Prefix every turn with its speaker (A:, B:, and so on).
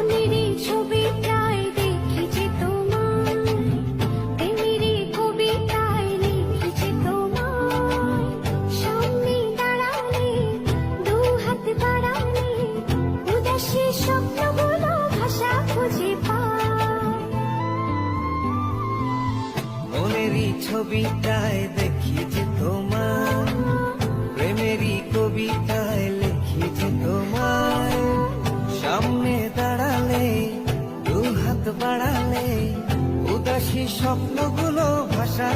A: মনেরই ছবিটায় দেখেছি তোমায়, প্রেমেরই কবিতায় লিখেছি তোমায়। সামনে দাঁড়ালে, দু হাত বাড়ালে, উদাসী স্বপ্নগুলো ভাষা খুঁজে পায়।
B: মনেরই ছবিটায় দেখিয়েছি তোমায়, প্রেমেরই কবিতায় লিখেছি তোমায়। সামনে দাঁড়ালে, দু হাত বাড়ালে, উদাসী স্বপ্নগুলো ভাষা